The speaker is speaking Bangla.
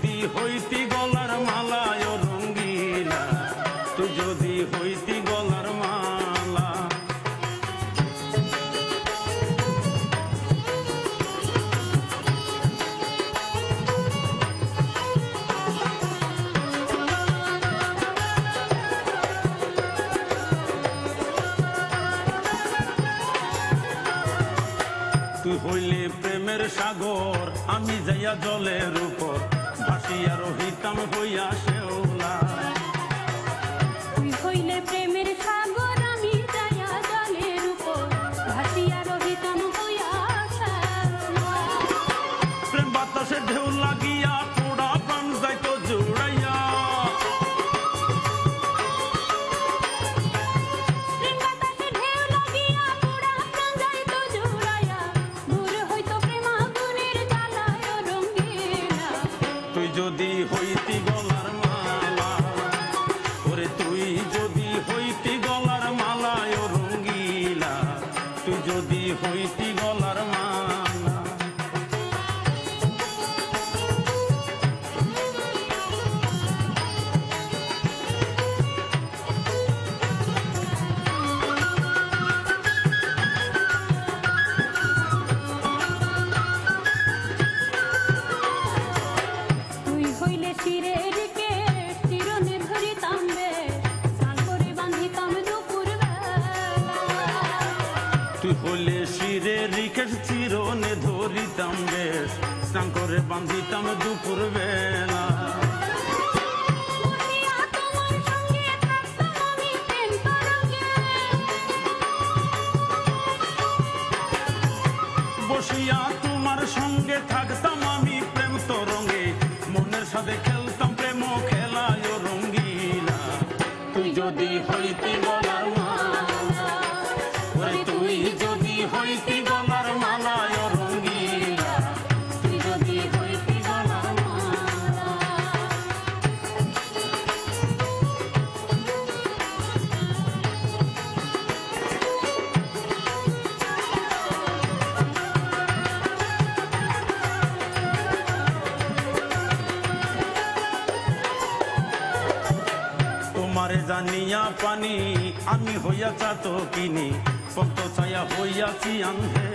যদি হইতি গলার মালায় রঙ্গিলা, তুই যদি হইতি গলার মালা। তুই হইলে প্রেমের সাগর, আমি যাইয়া জলের উপর ভাসিয়া রহিতাম হইয়া শেওলা। তুই হইলে প্রেমের সাগর, আমি যাইয়া জলের উপর ভাসিয়া রহিতাম হইয়া শেওলা। প্রেম বাতাসে ঢেউ লাগিয়া পোড়া প্রাণ যাইতো জুড়াইয়া। প্রেম বাতাসে ঢেউ লাগিয়া পোড়া প্রাণ যাইতো জুড়াইয়া। দূর হইতো প্রেম আগুনের জ্বালায় রঙ্গিলা। তুই যদি হইতি গলার মালা, ওরে তুই যদি হইতি গলার মালায় রঙ্গিলা, তুই যদি হইতি গলার মালা। তুই হইলে শিরের কেশ, চিরনে ধরিতাম বেশ, স্নান করে বাঁধিতাম দুপুর বেলা। তুই হইলে শিরে রিকেশ, চিরনে ধরিতাম বেশ, স্নান করে বান্ধিতাম দুপুর বেলা। বসিয়া তোমার সঙ্গে থাকতাম আমি প্রেম তরঙ্গে। বসিয়া তোমার সঙ্গে থাকতাম আমি প্রেম তরঙ্গে, মনের সাথে খেলতাম প্রেম খেলায় রঙ্গিলা। তুই যদি হইতি গলার মালা, ওরে তুই যদি হইতি গলার মালায় রঙ্গিলা, তুই যদি হইতি গলার মালা। তোমারে জানিয়া পানি, আমি হইয়া চাতকিনি, পন্ত ছায়া হইয়াছি আন্ধে।